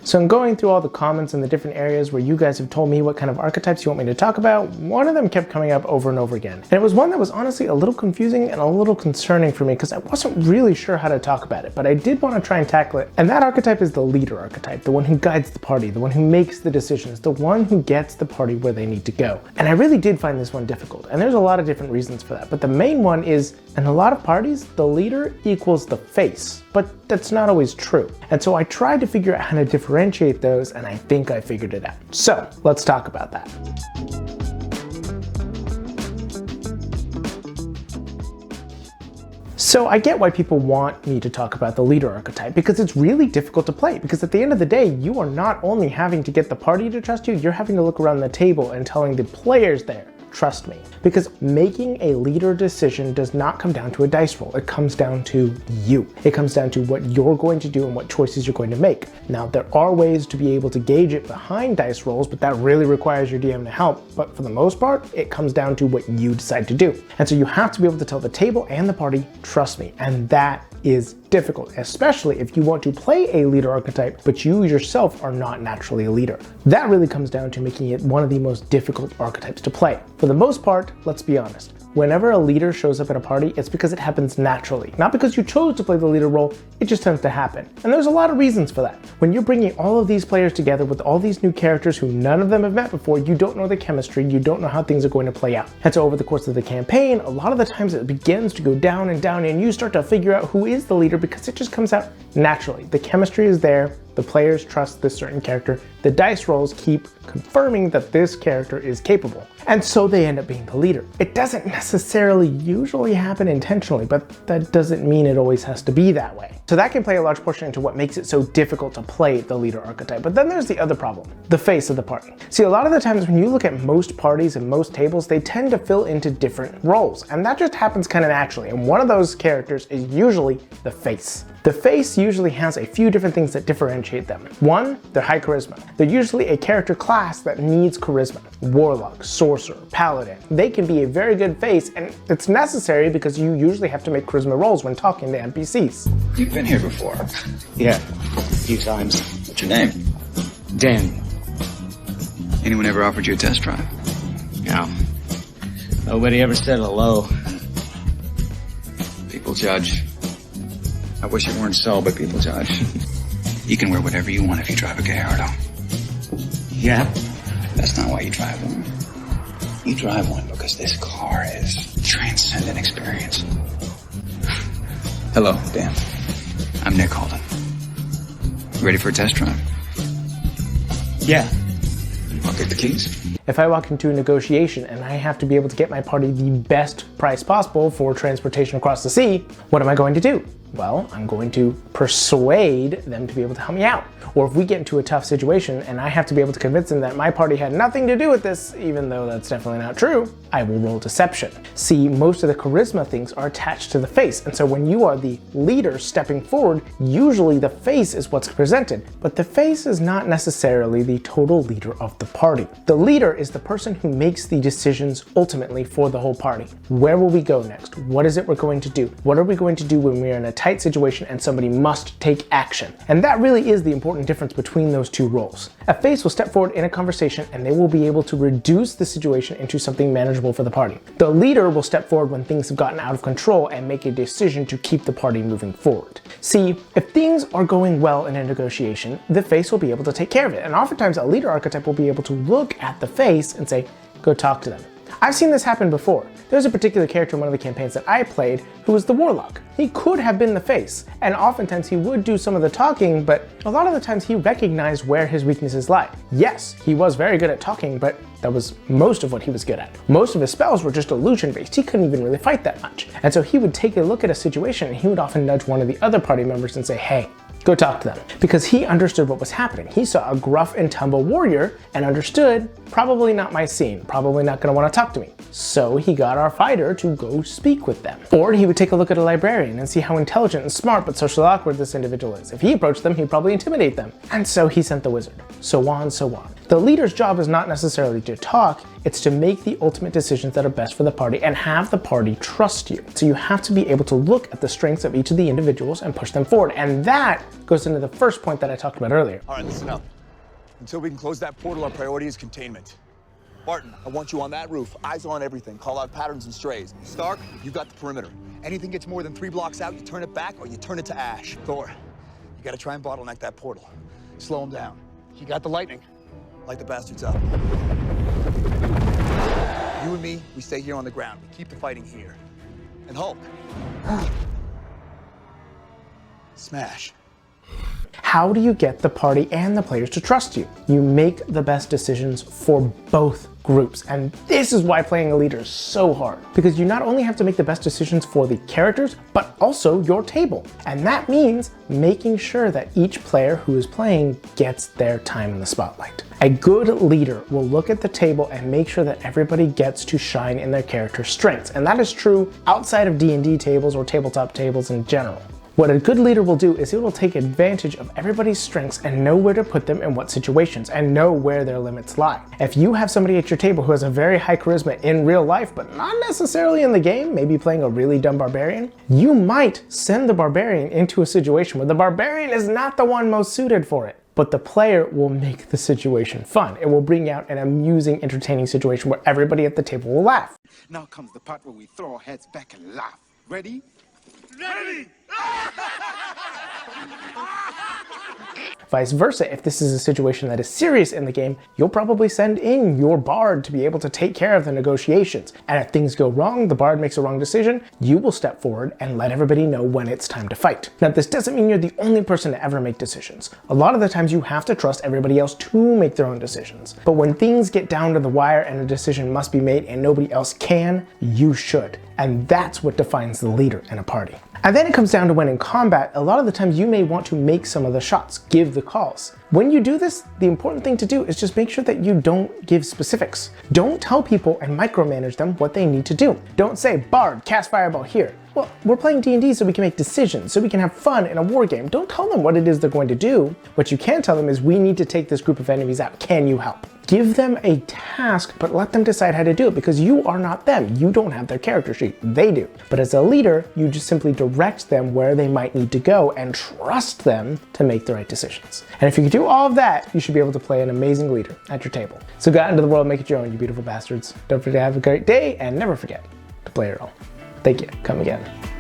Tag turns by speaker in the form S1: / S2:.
S1: So in going through all the comments in the different areas where you guys have told me what kind of archetypes you want me to talk about, one of them kept coming up over and over again. And it was one that was honestly a little confusing and a little concerning for me because I wasn't really sure how to talk about it, but I did want to try and tackle it. And that archetype is the leader archetype, the one who guides the party, the one who makes the decisions, the one who gets the party where they need to go. And I really did find this one difficult, and there's a lot of different reasons for that, but the main one is, in a lot of parties, the leader equals the face, but that's not always true. And so I tried to figure out how to differentiate those, and I think I figured it out. So let's talk about that. So I get why people want me to talk about the leader archetype, because it's really difficult to play, because at the end of the day, you are not only having to get the party to trust you, you're having to look around the table and telling the players there, trust me. Because making a leader decision does not come down to a dice roll. It comes down to you. It comes down to what you're going to do and what choices you're going to make. Now, there are ways to be able to gauge it behind dice rolls, but that really requires your DM to help. But for the most part, it comes down to what you decide to do. And so you have to be able to tell the table and the party, trust me. And that is difficult, especially if you want to play a leader archetype, but you yourself are not naturally a leader. That really comes down to making it one of the most difficult archetypes to play. For the most part, let's be honest, whenever a leader shows up at a party, it's because it happens naturally. Not because you chose to play the leader role, it just tends to happen. And there's a lot of reasons for that. When you're bringing all of these players together with all these new characters who none of them have met before, you don't know the chemistry, you don't know how things are going to play out. And so over the course of the campaign, a lot of the times it begins to go down and you start to figure out who is the leader because it just comes out naturally. The chemistry is there. The players trust this certain character. The dice rolls keep confirming that this character is capable. And so they end up being the leader. It doesn't necessarily usually happen intentionally, but that doesn't mean it always has to be that way. So that can play a large portion into what makes it so difficult to play the leader archetype. But then there's the other problem, the face of the party. See, a lot of the times when you look at most parties and most tables, they tend to fill into different roles. And that just happens kind of naturally. And one of those characters is usually the face. The face usually has a few different things that differentiate them. One, they're high charisma. They're usually a character class that needs charisma. Warlock, sorcerer, paladin. They can be a very good face, and it's necessary because you usually have to make charisma rolls when talking to NPCs.
S2: You've been here before.
S3: Yeah, a few times.
S2: What's your name?
S3: Dan.
S2: Anyone ever offered you a test drive?
S3: No. Nobody ever said hello.
S2: People judge. I wish it weren't so, but people judge. You can wear whatever you want if you drive a Gallardo.
S3: Yeah?
S2: That's not why you drive one. You drive one because this car is a transcendent experience. Hello, Dan. I'm Nick Holden. Ready for a test drive?
S3: Yeah.
S2: I'll get the keys.
S1: If I walk into a negotiation and I have to be able to get my party the best price possible for transportation across the sea, what am I going to do? Well, I'm going to persuade them to be able to help me out. Or if we get into a tough situation and I have to be able to convince them that my party had nothing to do with this, even though that's definitely not true, I will roll deception. See, most of the charisma things are attached to the face, and so when you are the leader stepping forward, usually the face is what's presented, but the face is not necessarily the total leader of the party. The leader is the person who makes the decisions ultimately for the whole party. Where will we go next? What is it we're going to do? What are we going to do when we're in a tight situation and somebody must take action? And that really is the important difference between those two roles. A face will step forward in a conversation and they will be able to reduce the situation into something manageable for the party. The leader will step forward when things have gotten out of control and make a decision to keep the party moving forward. See, if things are going well in a negotiation, the face will be able to take care of it. And oftentimes a leader archetype will be able to look at the face and say, go talk to them. I've seen this happen before. There's a particular character in one of the campaigns that I played who was the Warlock. He could have been the face, and oftentimes he would do some of the talking, but a lot of the times he recognized where his weaknesses lie. Yes, he was very good at talking, but that was most of what he was good at. Most of his spells were just illusion-based. He couldn't even really fight that much. And so he would take a look at a situation and he would often nudge one of the other party members and say, hey, go talk to them. Because he understood what was happening. He saw a gruff and tumble warrior and understood, probably not my scene, probably not gonna wanna talk to me. So he got our fighter to go speak with them. Or he would take a look at a librarian and see how intelligent and smart but socially awkward this individual is. If he approached them, he'd probably intimidate them. And so he sent the wizard. So on, so on. The leader's job is not necessarily to talk, it's to make the ultimate decisions that are best for the party and have the party trust you. So you have to be able to look at the strengths of each of the individuals and push them forward. And that goes into the first point that I talked about earlier.
S4: All right, listen up. Until we can close that portal, our priority is containment. Barton, I want you on that roof, eyes on everything, call out patterns and strays. Stark, you got the perimeter. Anything gets more than 3 blocks out, you turn it back or you turn it to ash. Thor, you gotta try and bottleneck that portal. Slow him down. You got the lightning. Light the bastards up. You and me, we stay here on the ground. We keep the fighting here. And Hulk. Smash.
S1: How do you get the party and the players to trust you? You make the best decisions for both groups. And this is why playing a leader is so hard. Because you not only have to make the best decisions for the characters, but also your table. And that means making sure that each player who is playing gets their time in the spotlight. A good leader will look at the table and make sure that everybody gets to shine in their character's strengths. And that is true outside of D&D tables or tabletop tables in general. What a good leader will do is he will take advantage of everybody's strengths and know where to put them in what situations and know where their limits lie. If you have somebody at your table who has a very high charisma in real life, but not necessarily in the game, maybe playing a really dumb barbarian, you might send the barbarian into a situation where the barbarian is not the one most suited for it. But the player will make the situation fun. It will bring out an amusing, entertaining situation where everybody at the table will laugh.
S5: Now comes the part where we throw our heads back and laugh. Ready?
S4: Ready!
S1: Vice versa, if this is a situation that is serious in the game, you'll probably send in your bard to be able to take care of the negotiations. And if things go wrong, the bard makes a wrong decision, you will step forward and let everybody know when it's time to fight. Now, this doesn't mean you're the only person to ever make decisions. A lot of the times you have to trust everybody else to make their own decisions. But when things get down to the wire and a decision must be made and nobody else can, you should. And that's what defines the leader in a party. And then it comes down to when in combat, a lot of the times you may want to make some of the shots, give the calls. When you do this, the important thing to do is just make sure that you don't give specifics. Don't tell people and micromanage them what they need to do. Don't say, Bard, cast Fireball here. Well, we're playing D&D so we can make decisions, so we can have fun in a war game. Don't tell them what it is they're going to do. What you can tell them is, we need to take this group of enemies out. Can you help? Give them a task, but let them decide how to do it, because you are not them. You don't have their character sheet. They do. But as a leader, you just simply direct them where they might need to go and trust them to make the right decisions. And if you can do all of that, you should be able to play an amazing leader at your table. So go out into the world, make it your own, you beautiful bastards. Don't forget to have a great day, and never forget to play your own. Thank you. Come again.